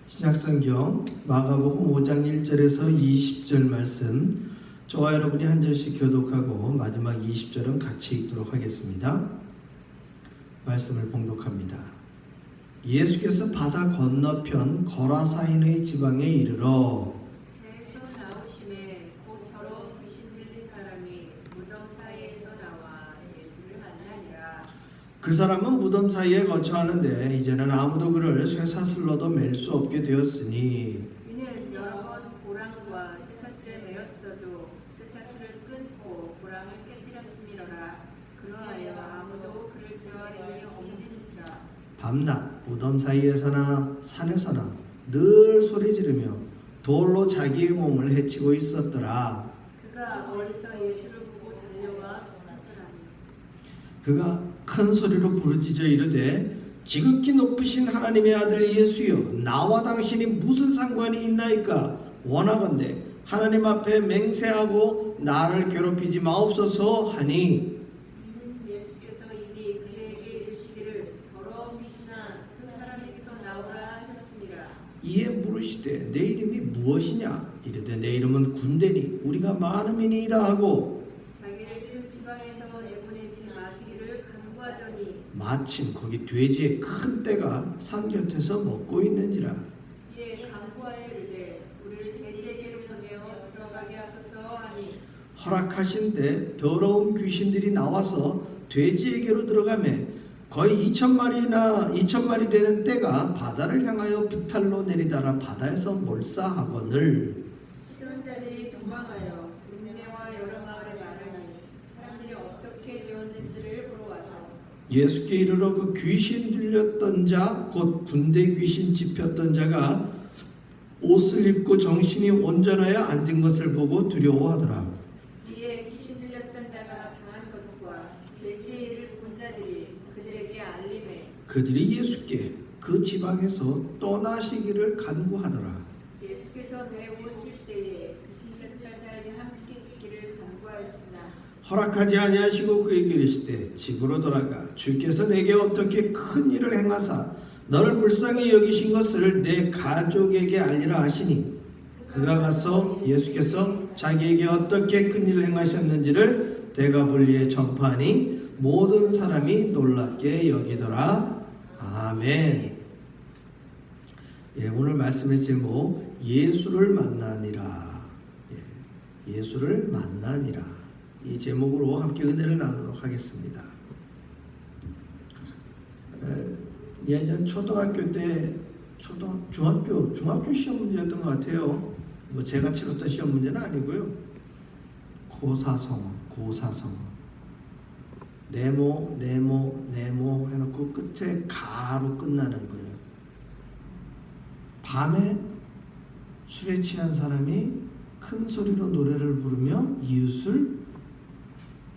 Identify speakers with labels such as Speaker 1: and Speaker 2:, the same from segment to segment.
Speaker 1: 신약성경 마가복음 5장 1절에서 20절 말씀, 저와 여러분이 한 절씩 교독하고 마지막 20절은 같이 읽도록 하겠습니다. 말씀을 봉독합니다. 예수께서 바다 건너편 거라사인의 지방에 이르러
Speaker 2: 배에서 나오심에 곧 더러운 귀신 들린 사람이 무덤 사이에서 나와 예수를 만나니라.
Speaker 1: 그 사람은 무덤 사이에 거처하는데 이제는 아무도 그를 쇠사슬로도 맬 수 없게 되었으니
Speaker 2: 이는 여러 번 고랑과 쇠사슬에 매였어도 쇠사슬을 끊고 고랑을 깨뜨렸음이로라. 그러하여 아무도 그를 제어하려니 없는지라.
Speaker 1: 밤낮 무덤 사이에서나 산에서나 늘 소리 지르며 돌로 자기의 몸을 해치고 있었더라.
Speaker 2: 그가 멀리서 예수를 보고 달려와 전하더라니.
Speaker 1: 그가 큰 소리로 부르짖어 이르되 지극히 높으신 하나님의 아들 예수여, 나와 당신이 무슨 상관이 있나이까? 원하건대 하나님 앞에 맹세하고 나를 괴롭히지 마옵소서 하니,
Speaker 2: 이는 예수께서 이미 그에게 이르시기를 더러운 귀신아 그 사람에게서 나오라 하셨습니다.
Speaker 1: 이에 물으시되 내 이름이 무엇이냐? 이르되 내 이름은 군대니 우리가 많음이니이다 하고
Speaker 2: 자기를 그 지방에서 내보내지 마시기를 간구하더니
Speaker 1: 마침 거기 돼지의 큰 떼가 산 곁에서 먹고 있는지라.
Speaker 2: 이에 간구하여 이르되 우리를 돼지에게로 보내어 들어가게 하소서 하니
Speaker 1: 허락하신데 더러운 귀신들이 나와서 돼지에게로 들어가매 거의 2,000마리 되는 떼가 바다를 향하여 비탈로 내리다라 바다에서 몰사하거늘.
Speaker 2: 치던 자들이 도망하여 은혜와 여러 마을에 말하니 사람들이 어떻게 되었는지를 보러 와서
Speaker 1: 예수께 이르러 그 귀신 들렸던 자 곧 군대 귀신 집혔던 자가 옷을 입고 정신이 온전하여 앉은 것을 보고 두려워하더라.
Speaker 2: 이에 귀신 들렸던 자가 당한 것과 돼지의 일을 본 자들이 그들에게 알림해
Speaker 1: 그들이 예수께 그 지방에서 떠나시기를 간구하더라.
Speaker 2: 예수께서 내오실 때에 귀신 들렸던 사람이 함께 있기를 간구하였으나
Speaker 1: 허락하지 아니하시고 그에게 이르시되 집으로 돌아가 주께서 내게 어떻게 큰 일을 행하사 너를 불쌍히 여기신 것을 내 가족에게 알리라 하시니, 그가 가서 예수께서 자기에게 어떻게 큰 일을 행하셨는지를 데가볼리에 전파하니 모든 사람이 놀랍게 여기더라. 아멘. 오늘 말씀의 제목 예수를 만나니라. 예수를 만나니라. 이 제목으로 함께 은혜를 나누도록 하겠습니다. 예전 초등학교 때 중학교 시험 문제였던 것 같아요. 뭐 제가 치렀던 시험 문제는 아니고요. 고사성어 네모 해놓고 끝에 가로 끝나는 거예요. 밤에 술에 취한 사람이 큰 소리로 노래를 부르며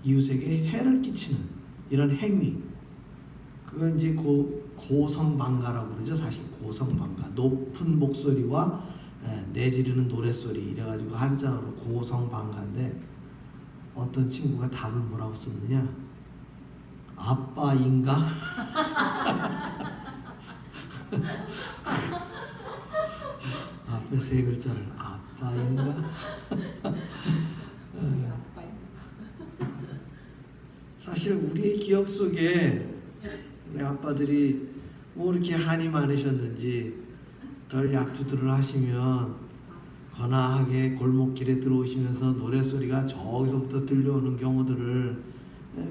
Speaker 1: 이웃에게 해를 끼치는 이런 행위, 그건 이제 고성방가라고 그러죠. 사실 고성방가, 높은 목소리와 내지르는 노랫소리, 이래가지고 한자어로 고성방가인데, 어떤 친구가 답을 뭐라고 썼느냐, 아빠인가? 앞에 세 글자를 아빠인가? 사실 우리의 기억 속에 우리 아빠들이 뭐 이렇게 한이 많으셨는지 덜 약주들을 하시면 거나하게 골목길에 들어오시면서 노랫소리가 저기서부터 들려오는 경우들을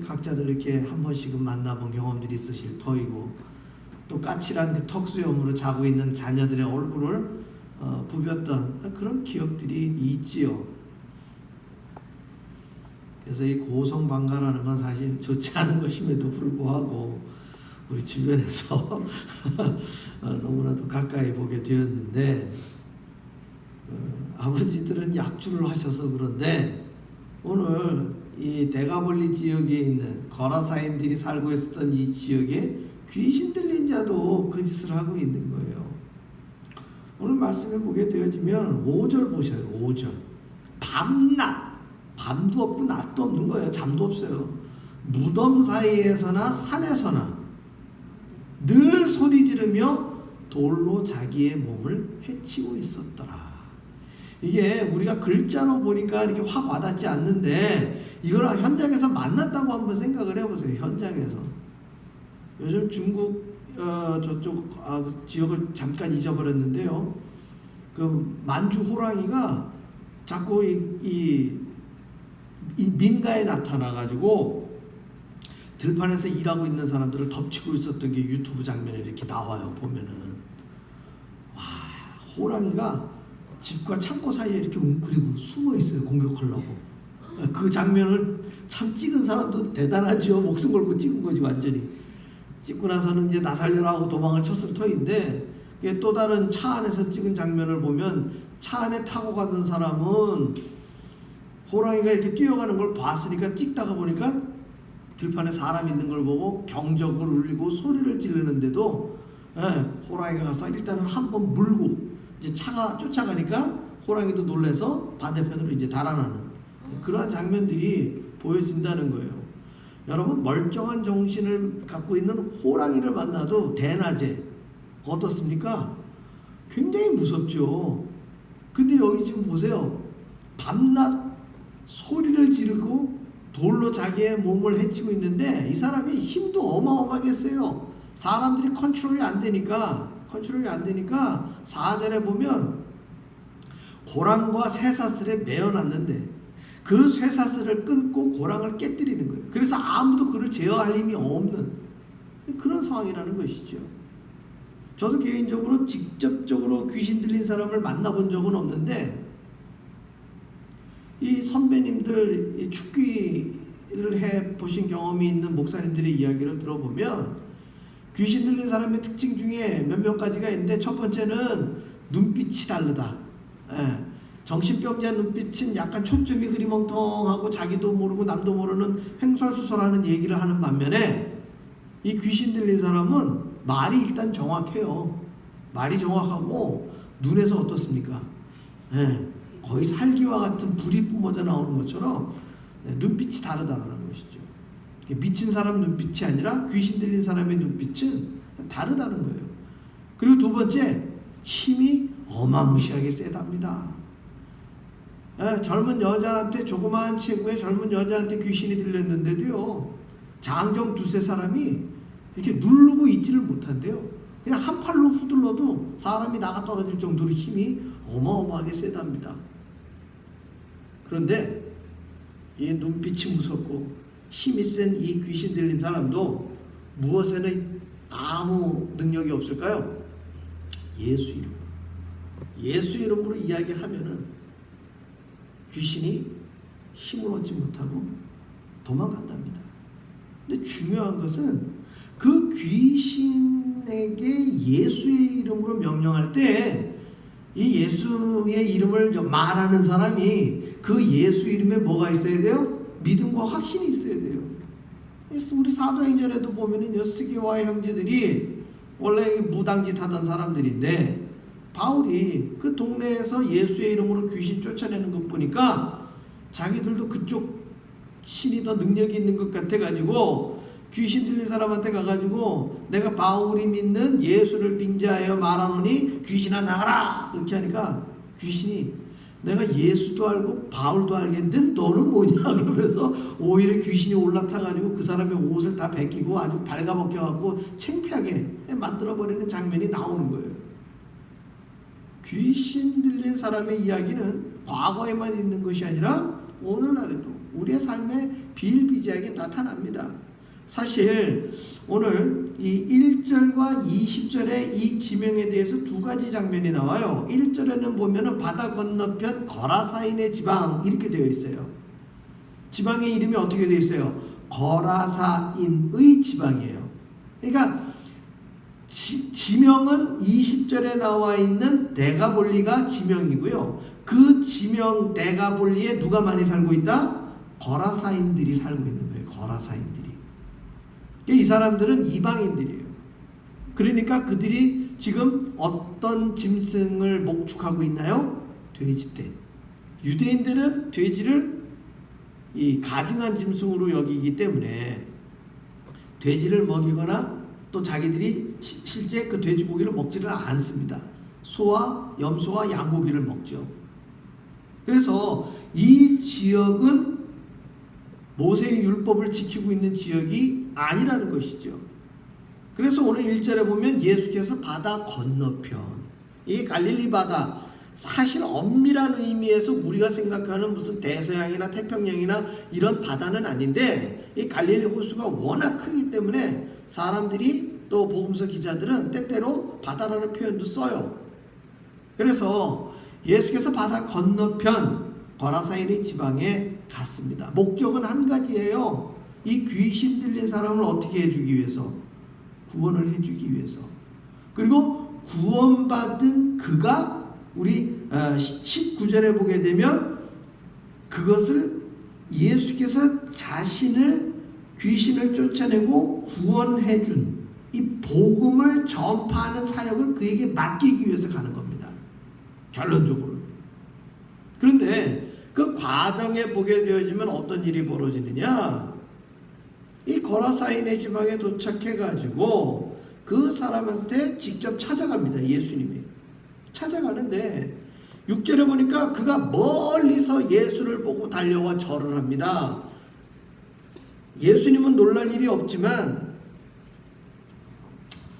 Speaker 1: 각자들 이렇게 한 번씩은 만나본 경험들이 있으실 터이고, 또 까칠한 그 턱수염으로 자고 있는 자녀들의 얼굴을 부볐던 그런 기억들이 있지요. 그래서 이 고성방가라는 건 사실 좋지 않은 것임에도 불구하고 우리 주변에서 너무나도 가까이 보게 되었는데, 아버지들은 약주를 하셔서 그런데 오늘 이 데가볼리 지역에 있는 거라사인들이 살고 있었던 이 지역에 귀신 들린 자도 그 짓을 하고 있는 거예요. 오늘 말씀해 보게 되어지면 5절 보셔요. 5절. 밤낮, 밤도 없고 낮도 없는 거예요. 잠도 없어요. 무덤 사이에서나 산에서나 늘 소리 지르며 돌로 자기의 몸을 해치고 있었더라. 이게 우리가 글자로 보니까 이렇게 확 와닿지 않는데 이걸 현장에서 만났다고 한번 생각을 해보세요. 현장에서. 요즘 중국 저쪽 지역을 잠깐 잊어버렸는데요. 그 만주 호랑이가 자꾸 이 민가에 나타나가지고 들판에서 일하고 있는 사람들을 덮치고 있었던 게 유튜브 장면에 이렇게 나와요. 보면은 와, 호랑이가 집과 창고 사이에 이렇게 웅크리고 숨어 있어요. 공격하려고. 그 장면을 참 찍은 사람도 대단하죠. 목숨 걸고 찍은 거지 완전히. 찍고 나서는 이제 나 살려라 하고 도망을 쳤을 터인데, 또 다른 차 안에서 찍은 장면을 보면 차 안에 타고 가던 사람은 호랑이가 이렇게 뛰어가는 걸 봤으니까 찍다가 보니까 들판에 사람 있는 걸 보고 경적을 울리고 소리를 지르는데도 호랑이가 가서 일단은 한번 물고 이제 차가 쫓아가니까 호랑이도 놀라서 반대편으로 이제 달아나는 그러한 장면들이 보여진다는 거예요. 여러분, 멀쩡한 정신을 갖고 있는 호랑이를 만나도 대낮에 어떻습니까? 굉장히 무섭죠. 근데 여기 지금 보세요. 밤낮 소리를 지르고 돌로 자기의 몸을 해치고 있는데 이 사람이 힘도 어마어마하게 세요. 사람들이 컨트롤이 안 되니까 4절에 보면 고랑과 쇠사슬에 매어놨는데 그 쇠사슬을 끊고 고랑을 깨뜨리는 거예요. 그래서 아무도 그를 제어할 힘이 없는 그런 상황이라는 것이죠. 저도 개인적으로 직접적으로 귀신 들린 사람을 만나본 적은 없는데 이 선배님들 이 축기를 해보신 경험이 있는 목사님들의 이야기를 들어보면 귀신 들린 사람의 특징 중에 몇몇 가지가 있는데, 첫 번째는 눈빛이 다르다. 정신병자 눈빛은 약간 초점이 흐리멍텅하고 자기도 모르고 남도 모르는 횡설수설하는 얘기를 하는 반면에 이 귀신 들린 사람은 말이 일단 정확해요. 말이 정확하고 눈에서 어떻습니까? 거의 살기와 같은 불이 뿜어져 나오는 것처럼 눈빛이 다르다는 것이죠. 미친 사람 눈빛이 아니라 귀신 들린 사람의 눈빛은 다르다는 거예요. 그리고 두 번째, 힘이 어마무시하게 세답니다. 젊은 여자한테, 조그마한 체구의 젊은 여자한테 귀신이 들렸는데도요, 장정 두세 사람이 이렇게 누르고 있지를 못한대요. 그냥 한 팔로 후들러도 사람이 나가 떨어질 정도로 힘이 어마어마하게 세답니다. 그런데 이 눈빛이 무섭고 힘이 센 이 귀신 들린 사람도 무엇에는 아무 능력이 없을까요? 예수 이름으로. 예수 이름으로 이야기하면은 귀신이 힘을 얻지 못하고 도망간답니다. 근데 중요한 것은 그 귀신에게 예수의 이름으로 명령할 때 이 예수의 이름을 말하는 사람이 그 예수 이름에 뭐가 있어야 돼요? 믿음과 확신이 있어야 돼요. 우리 사도행전에도 보면은 스게와의 형제들이 원래 무당짓 하던 사람들인데 바울이 그 동네에서 예수의 이름으로 귀신 쫓아내는 것 보니까 자기들도 그쪽 신이 더 능력이 있는 것 같아가지고 귀신 들린 사람한테 가가지고 내가 바울이 믿는 예수를 빙자하여 말하노니 귀신아 나가라 그렇게 하니까 귀신이 내가 예수도 알고 바울도 알겠는데 너는 뭐냐 그러면서 오히려 귀신이 올라타가지고 그 사람의 옷을 다 벗기고 아주 발가벗겨갖고 창피하게 만들어버리는 장면이 나오는 거예요. 귀신 들린 사람의 이야기는 과거에만 있는 것이 아니라 오늘날에도 우리의 삶에 비일비재하게 나타납니다. 사실 오늘 이 1절과 20절의 이 지명에 대해서 두 가지 장면이 나와요. 1절에는 보면은 바다 건너편 거라사인의 지방 이렇게 되어 있어요. 지방의 이름이 어떻게 되어 있어요? 거라사인의 지방이에요. 그러니까 지명은 20절에 나와 있는 데가볼리가 지명이고요. 그 지명 데가볼리에 누가 많이 살고 있다? 거라사인들이 살고 있는 거예요. 거라사인들이. 이 사람들은 이방인들이에요. 그러니까 그들이 지금 어떤 짐승을 목축하고 있나요? 돼지떼. 유대인들은 돼지를 이 가증한 짐승으로 여기기 때문에 돼지를 먹이거나 또 자기들이 실제 그 돼지고기를 먹지를 않습니다. 소와 염소와 양고기를 먹죠. 그래서 이 지역은 모세의 율법을 지키고 있는 지역이 아니라는 것이죠. 그래서 오늘 1절에 보면 예수께서 바다 건너편, 이 갈릴리 바다, 사실 엄밀한 의미에서 우리가 생각하는 무슨 대서양이나 태평양이나 이런 바다는 아닌데, 이 갈릴리 호수가 워낙 크기 때문에 사람들이 또 복음서 기자들은 때때로 바다라는 표현도 써요. 그래서 예수께서 바다 건너편 거라사인의 지방에 갔습니다. 목적은 한 가지예요. 이 귀신 들린 사람을 어떻게 해주기 위해서? 구원을 해주기 위해서. 그리고 구원받은 그가 우리 19절에 보게 되면 그것을 예수께서 자신을 귀신을 쫓아내고 구원해준 이 복음을 전파하는 사역을 그에게 맡기기 위해서 가는 겁니다. 결론적으로. 그런데 그 과정에 보게 되어지면 어떤 일이 벌어지느냐? 이 거라사인의 지방에 도착해가지고 그 사람한테 직접 찾아갑니다. 예수님이 찾아가는데 6절에 보니까 그가 멀리서 예수를 보고 달려와 절을 합니다. 예수님은 놀랄 일이 없지만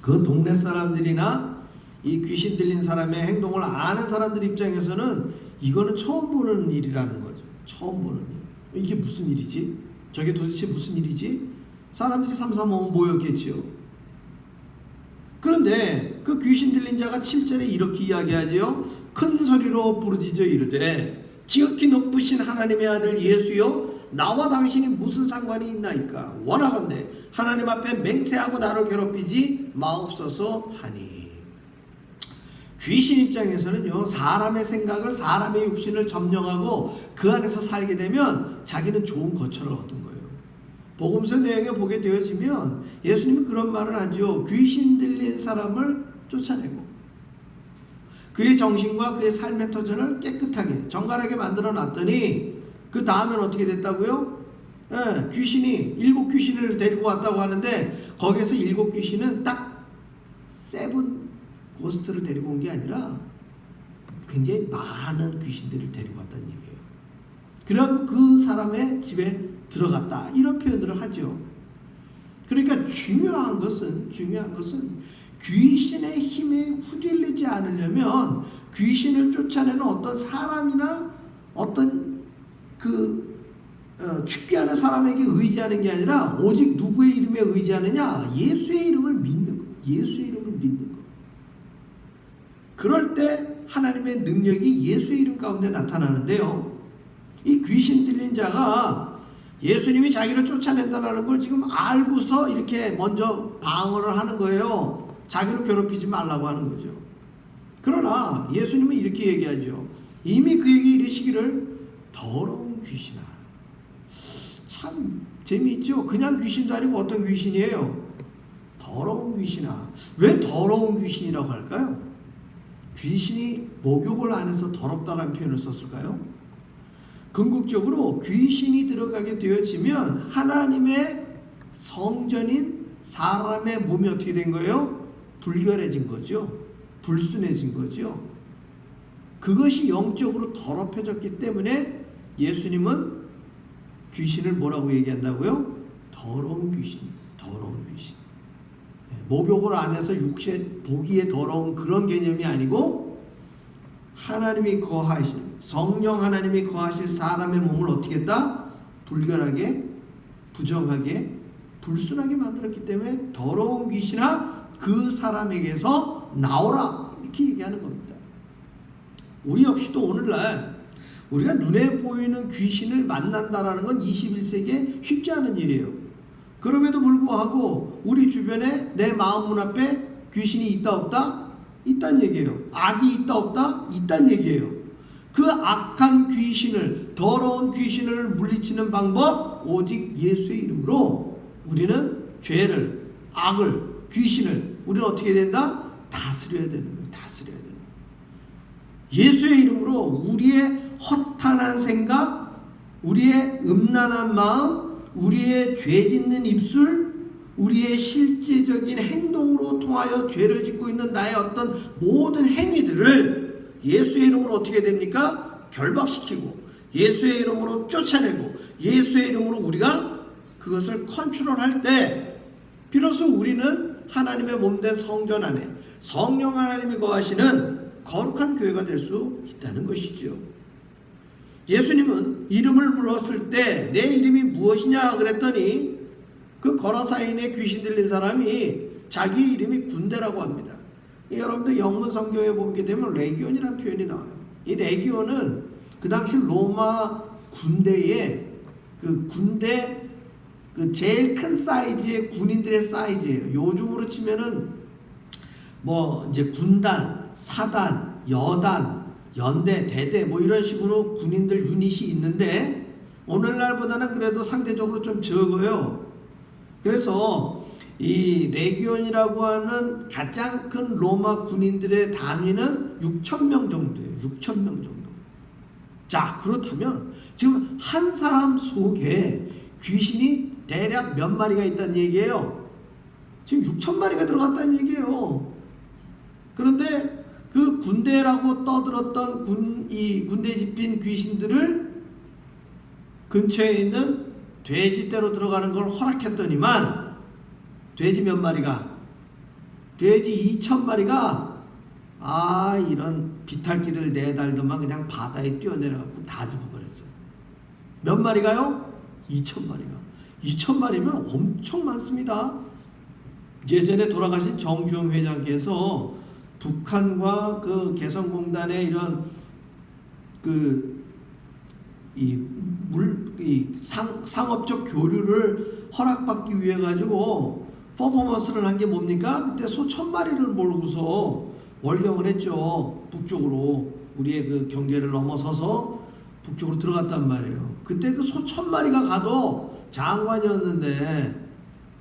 Speaker 1: 그 동네 사람들이나 이 귀신 들린 사람의 행동을 아는 사람들 입장에서는 이거는 처음 보는 일이라는 거죠. 처음 보는 일. 이게 무슨 일이지? 저게 도대체 무슨 일이지? 사람들이 삼삼오오 모였겠지요. 그런데 그 귀신 들린 자가 7절에 이렇게 이야기하죠. 큰 소리로 부르짖어 이르되 지극히 높으신 하나님의 아들 예수여, 나와 당신이 무슨 상관이 있나이까? 원하건대 하나님 앞에 맹세하고 나를 괴롭히지 마옵소서 하니. 귀신 입장에서는요, 사람의 생각을, 사람의 육신을 점령하고 그 안에서 살게 되면 자기는 좋은 거처를 얻은 거예요. 복음서 내용에 보게 되어지면 예수님은 그런 말을 하죠. 귀신 들린 사람을 쫓아내고 그의 정신과 그의 삶의 터전을 깨끗하게 정갈하게 만들어 놨더니 그 다음엔 어떻게 됐다고요? 귀신이 7 귀신을 데리고 왔다고 하는데 거기에서 7 귀신은 딱 7 고스트를 데리고 온 게 아니라 굉장히 많은 귀신들을 데리고 왔다는 얘기예요. 그래서 그 사람의 집에 들어갔다, 이런 표현들을 하죠. 그러니까 중요한 것은 귀신의 힘에 휘둘리지 않으려면 귀신을 쫓아내는 어떤 사람이나 어떤 축기하는 사람에게 의지하는 게 아니라 오직 누구의 이름에 의지하느냐? 예수의 이름을 믿는 거. 예수의 이름을 믿는 거. 그럴 때 하나님의 능력이 예수의 이름 가운데 나타나는데요. 이 귀신 들린 자가 예수님이 자기를 쫓아낸다는 걸 지금 알고서 이렇게 먼저 방어를 하는 거예요. 자기를 괴롭히지 말라고 하는 거죠. 그러나 예수님은 이렇게 얘기하죠. 이미 그에게 이르시기를 더러운 귀신아. 참 재미있죠. 그냥 귀신도 아니고 어떤 귀신이에요? 더러운 귀신아. 왜 더러운 귀신이라고 할까요? 귀신이 목욕을 안 해서 더럽다라는 표현을 썼을까요? 궁극적으로 귀신이 들어가게 되어지면 하나님의 성전인 사람의 몸이 어떻게 된 거예요? 불결해진 거죠. 불순해진 거죠. 그것이 영적으로 더럽혀졌기 때문에 예수님은 귀신을 뭐라고 얘기한다고요? 더러운 귀신, 더러운 귀신. 목욕을 안 해서 육체 보기에 더러운 그런 개념이 아니고 하나님이 거하실, 성령 하나님이 거하실 사람의 몸을 어떻게 했다? 불결하게, 부정하게, 불순하게 만들었기 때문에 더러운 귀신아 그 사람에게서 나오라, 이렇게 얘기하는 겁니다. 우리 역시도 오늘날 우리가 눈에 보이는 귀신을 만난다라는 건 21세기에 쉽지 않은 일이에요. 그럼에도 불구하고 우리 주변에 내 마음 문 앞에 귀신이 있다 없다? 있다는 얘기예요. 악이 있다 없다? 있다는 얘기예요. 그 악한 귀신을, 더러운 귀신을 물리치는 방법 오직 예수의 이름으로 우리는 죄를, 악을, 귀신을 우리는 어떻게 된다? 다스려야 되는 거예요. 다스려야 되는 거예요. 예수의 이름으로 우리의 허탄한 생각, 우리의 음란한 마음, 우리의 죄 짓는 입술, 우리의 실제적인 행동으로 통하여 죄를 짓고 있는 나의 어떤 모든 행위들을 예수의 이름으로 어떻게 됩니까? 결박시키고 예수의 이름으로 쫓아내고 예수의 이름으로 우리가 그것을 컨트롤할 때 비로소 우리는 하나님의 몸된 성전 안에 성령 하나님이 거하시는 거룩한 교회가 될 수 있다는 것이죠. 예수님은 이름을 불렀을 때 내 이름이 무엇이냐 그랬더니 그 거라사인의 귀신 들린 사람이 자기 이름이 군대라고 합니다. 여러분들 영문 성경에 보게 되면 레기온이라는 표현이 나와요. 이 레기온은 그 당시 로마 군대의 그 군대 그 제일 큰 사이즈의 군인들의 사이즈예요. 요즘으로 치면은 뭐 이제 군단, 사단, 여단, 연대, 대대 뭐 이런 식으로 군인들 유닛이 있는데 오늘날보다는 그래도 상대적으로 좀 적어요. 그래서 이 레기온이라고 하는 가장 큰 로마 군인들의 단위는 6,000명 정도예요. 6,000명 정도. 자, 그렇다면 지금 한 사람 속에 귀신이 대략 몇 마리가 있다는 얘기예요? 지금 6,000마리가 들어갔다는 얘기예요. 그런데 그 군대라고 떠들었던 이 군대 집힌 귀신들을 근처에 있는 돼지떼로 들어가는 걸 허락했더니만 돼지 몇 마리가? 돼지 2,000마리가 이런 비탈길을 내달더만 그냥 바다에 뛰어내려가고 다 죽어버렸어요. 몇 마리가요? 2,000마리가. 2,000마리면 엄청 많습니다. 예전에 돌아가신 정주영 회장께서 북한과 그 개성공단의 이런 상업적 교류를 허락받기 위해 가지고 퍼포먼스를 한 게 뭡니까? 그때 소 1,000마리를 몰고서 월경을 했죠. 북쪽으로 우리의 그 경계를 넘어서서 북쪽으로 들어갔단 말이에요. 그때 그 소 1,000마리가 가도 장관이었는데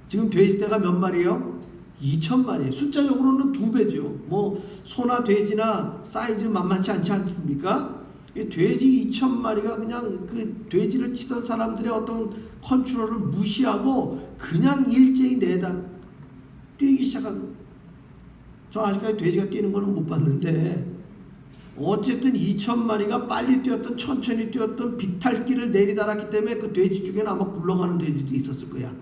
Speaker 1: 지금 돼지떼가 몇 마리요? 2,000마리. 숫자적으로는 2배죠. 뭐 소나 돼지나 사이즈 만만치 않지 않습니까? 돼지 2,000마리가 그냥 그 돼지를 치던 사람들의 어떤 컨트롤을 무시하고 그냥 일제히 내다 뛰기 시작한. 저 아직까지 돼지가 뛰는 거는 못 봤는데 어쨌든 2,000마리가 빨리 뛰었던 천천히 뛰었던 비탈길을 내리달았기 때문에 그 돼지 중에는 아마 굴러가는 돼지도 있었을 거야.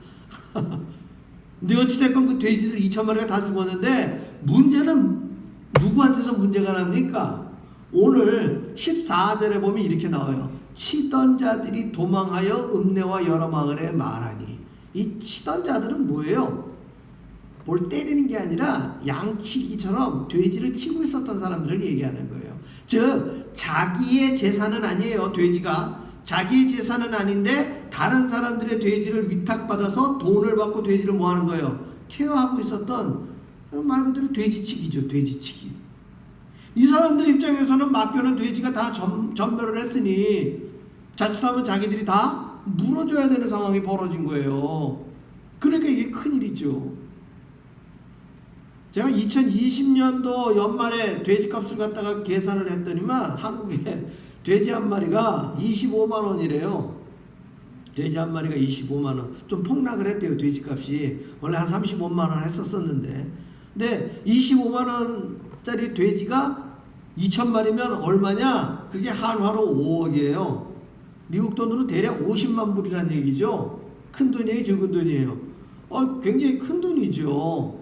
Speaker 1: 근데 어찌됐건 그 돼지들 2,000마리가 다 죽었는데 문제는 누구한테서 문제가 납니까? 오늘 14절에 보면 이렇게 나와요. 치던 자들이 도망하여 읍내와 여러 마을에 말하니. 이 치던 자들은 뭐예요? 뭘 때리는 게 아니라 양치기처럼 돼지를 치고 있었던 사람들을 얘기하는 거예요. 즉 자기의 재산은 아니에요. 돼지가 자기의 재산은 아닌데 다른 사람들의 돼지를 위탁받아서 돈을 받고 돼지를 뭐 하는 거예요? 케어하고 있었던 말 그대로 돼지치기죠. 돼지치기. 이 사람들 입장에서는 맡겨놓은 돼지가 다 전멸을 했으니 자칫하면 자기들이 다 물어줘야 되는 상황이 벌어진 거예요. 그러니까 이게 큰일이죠. 제가 2020년도 연말에 돼지값을 갖다가 계산을 했더니만 한국에 돼지 한 마리가 25만 원이래요. 돼지 한 마리가 25만 원. 좀 폭락을 했대요. 돼지값이. 원래 한 35만 원 했었었는데. 근데 25만 원짜리 돼지가 2,000마리면 얼마냐? 그게 한화로 5억이에요. 미국 돈으로 대략 50만 불이라는 얘기죠. 큰 돈이에요? 적은 돈이에요? 굉장히 큰 돈이죠.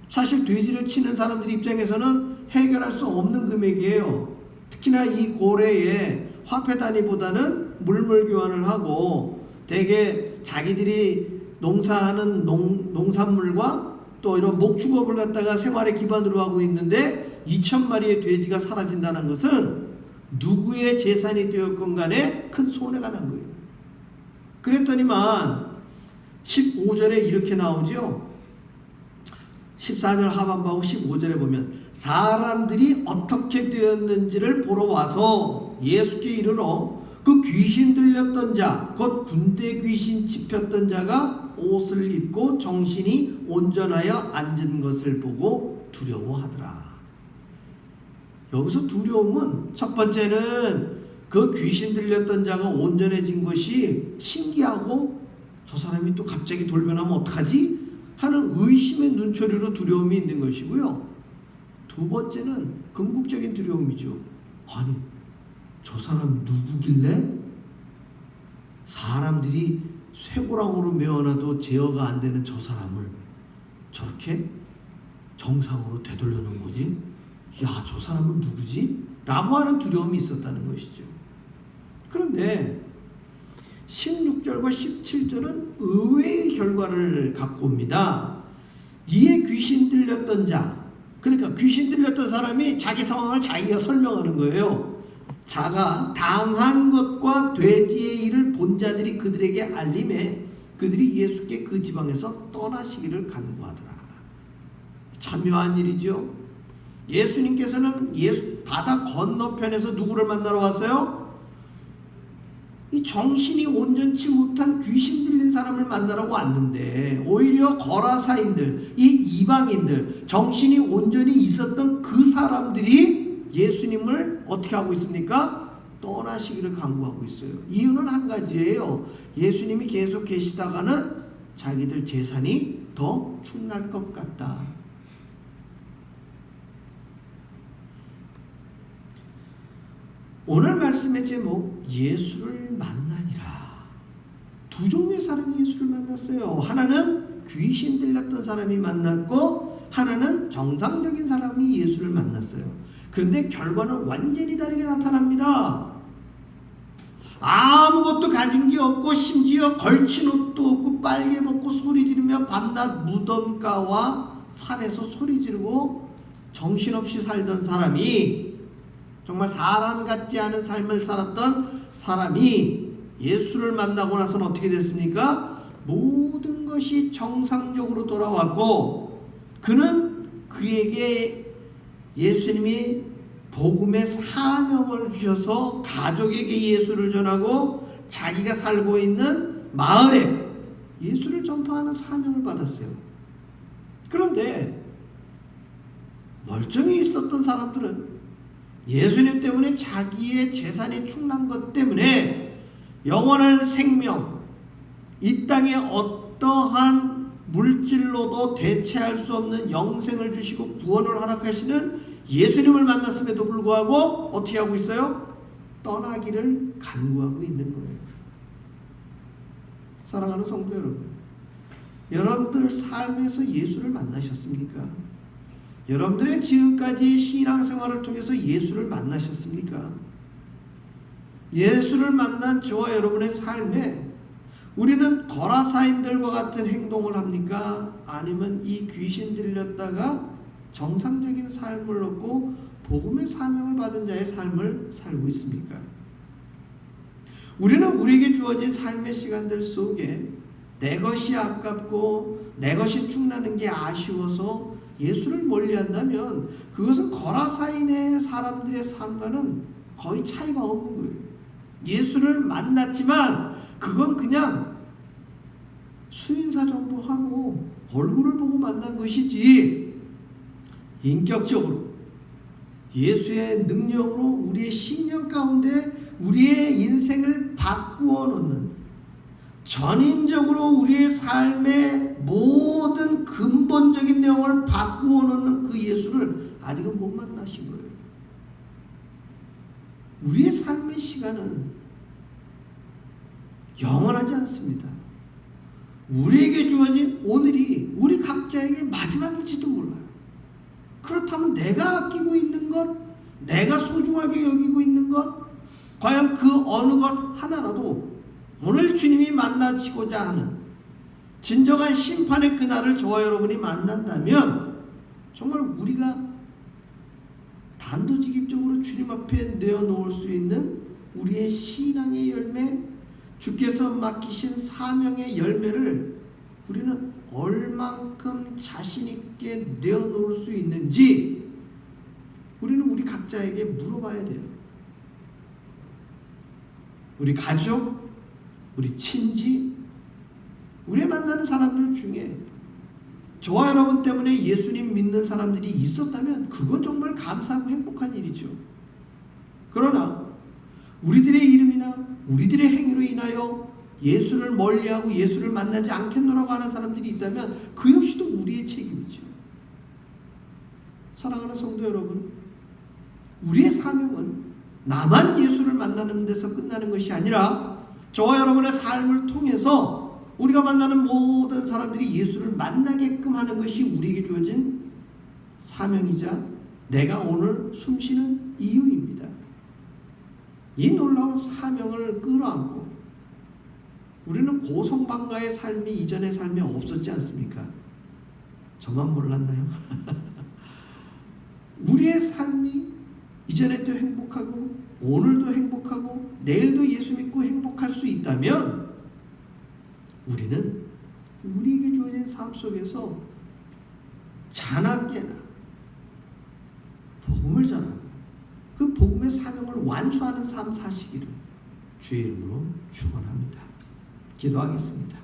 Speaker 1: 사실 돼지를 치는 사람들 입장에서는 해결할 수 없는 금액이에요. 특히나 이 고래에 화폐 단위보다는 물물 교환을 하고 대개 자기들이 농사하는 농산물과 또 이런 목축업을 갖다가 생활의 기반으로 하고 있는데 2,000마리의 돼지가 사라진다는 것은 누구의 재산이 되었건 간에 큰 손해가 난 거예요. 그랬더니만 15절에 이렇게 나오죠. 14절 하반부하고 15절에 보면 사람들이 어떻게 되었는지를 보러 와서 예수께 이르러 그 귀신 들렸던 자, 곧 군대 귀신 짚혔던 자가 옷을 입고 정신이 온전하여 앉은 것을 보고 두려워하더라. 여기서 두려움은 첫 번째는 그 귀신 들렸던 자가 온전해진 것이 신기하고 저 사람이 또 갑자기 돌변하면 어떡하지? 하는 의심의 눈초리로 두려움이 있는 것이고요. 두 번째는 궁극적인 두려움이죠. 아니, 저 사람 누구길래 사람들이 쇠고랑으로 메어놔도 제어가 안 되는 저 사람을 저렇게 정상으로 되돌려 놓은 거지? 야, 저 사람은 누구지? 라고 하는 두려움이 있었다는 것이죠. 그런데 16절과 17절은 의외의 결과를 갖고 옵니다. 이에 귀신 들렸던 자, 그러니까 귀신 들렸던 사람이 자기 상황을 자기가 설명하는 거예요. 자가 당한 것과 돼지의 일을 본 자들이 그들에게 알림해 그들이 예수께 그 지방에서 떠나시기를 간구하더라. 참 묘한 일이죠. 예수님께서는 바다 건너편에서 누구를 만나러 왔어요? 이 정신이 온전치 못한 귀신 들린 사람을 만나러 왔는데 오히려 거라사인들, 이 이방인들, 정신이 온전히 있었던 그 사람들이 예수님을 어떻게 하고 있습니까? 떠나시기를 간구하고 있어요. 이유는 한 가지예요. 예수님이 계속 계시다가는 자기들 재산이 더 충날 것 같다. 오늘 말씀의 제목, 예수를 만나니라. 두 종류의 사람이 예수를 만났어요. 하나는 귀신 들렸던 사람이 만났고 하나는 정상적인 사람이 예수를 만났어요. 그런데 결과는 완전히 다르게 나타납니다. 아무것도 가진 게 없고 심지어 걸친 옷도 없고 빨개 벗고 소리 지르며 밤낮 무덤가와 산에서 소리 지르고 정신없이 살던 사람이, 정말 사람 같지 않은 삶을 살았던 사람이 예수를 만나고 나서는 어떻게 됐습니까? 모든 것이 정상적으로 돌아왔고, 그는 그에게 예수님이 복음의 사명을 주셔서 가족에게 예수를 전하고 자기가 살고 있는 마을에 예수를 전파하는 사명을 받았어요. 그런데 멀쩡히 있었던 사람들은 예수님 때문에 자기의 재산이 충난 것 때문에 영원한 생명, 이 땅에 어떠한 물질로도 대체할 수 없는 영생을 주시고 구원을 허락하시는 예수님을 만났음에도 불구하고 어떻게 하고 있어요? 떠나기를 간구하고 있는 거예요. 사랑하는 성도 여러분, 여러분들 삶에서 예수를 만나셨습니까? 여러분들의 지금까지 신앙생활을 통해서 예수를 만나셨습니까? 예수를 만난 저와 여러분의 삶에 우리는 거라사인들과 같은 행동을 합니까? 아니면 이 귀신 들렸다가 정상적인 삶을 얻고 복음의 사명을 받은 자의 삶을 살고 있습니까? 우리는 우리에게 주어진 삶의 시간들 속에 내 것이 아깝고 내 것이 충나는 게 아쉬워서 예수를 멀리한다면 그것은 거라사인의 사람들의 삶과는 거의 차이가 없는 거예요. 예수를 만났지만 그건 그냥 수인사 정도 하고 얼굴을 보고 만난 것이지, 인격적으로 예수의 능력으로 우리의 신령 가운데 우리의 인생을 바꾸어 놓는, 전인적으로 우리의 삶의 모든 근본적인 내용을 바꾸어 놓는 그 예수를 아직은 못 만나신 거예요. 우리의 삶의 시간은 영원하지 않습니다. 우리에게 주어진 오늘이 우리 각자에게 마지막일지도 몰라요. 그렇다면 내가 아끼고 있는 것, 내가 소중하게 여기고 있는 것, 과연 그 어느 것 하나라도 오늘 주님이 만나시고자 하는 진정한 심판의 그날을 저와 여러분이 만난다면 정말 우리가 단도직입적으로 주님 앞에 내어놓을 수 있는 우리의 신앙의 열매, 주께서 맡기신 사명의 열매를 우리는 얼만큼 자신 있게 내어놓을 수 있는지 우리는 우리 각자에게 물어봐야 돼요. 우리 가족, 우리 친지, 우리 만나는 사람들 중에 저와 여러분 때문에 예수님 믿는 사람들이 있었다면 그건 정말 감사하고 행복한 일이죠. 그러나 우리들의 이름이나 우리들의 행위로 인하여 예수를 멀리하고 예수를 만나지 않겠노라고 하는 사람들이 있다면 그 역시도 우리의 책임이죠. 사랑하는 성도 여러분, 우리의 사명은 나만 예수를 만나는 데서 끝나는 것이 아니라 저와 여러분의 삶을 통해서 우리가 만나는 모든 사람들이 예수를 만나게끔 하는 것이 우리에게 주어진 사명이자 내가 오늘 숨쉬는 이유입니다. 이 놀라운 사명을 끌어안고 우리는 고성방가의 삶이 이전의 삶에 없었지 않습니까? 저만 몰랐나요? 우리의 삶이 이전에도 행복하고 오늘도 행복하고 내일도 예수 믿고 행복할 수 있다면 우리는 우리에게 주어진 삶 속에서 자나깨나 복음을 전하고 그 복음의 사명을 완수하는 삶 사시기를 주의 이름으로 축원합니다. 기도하겠습니다.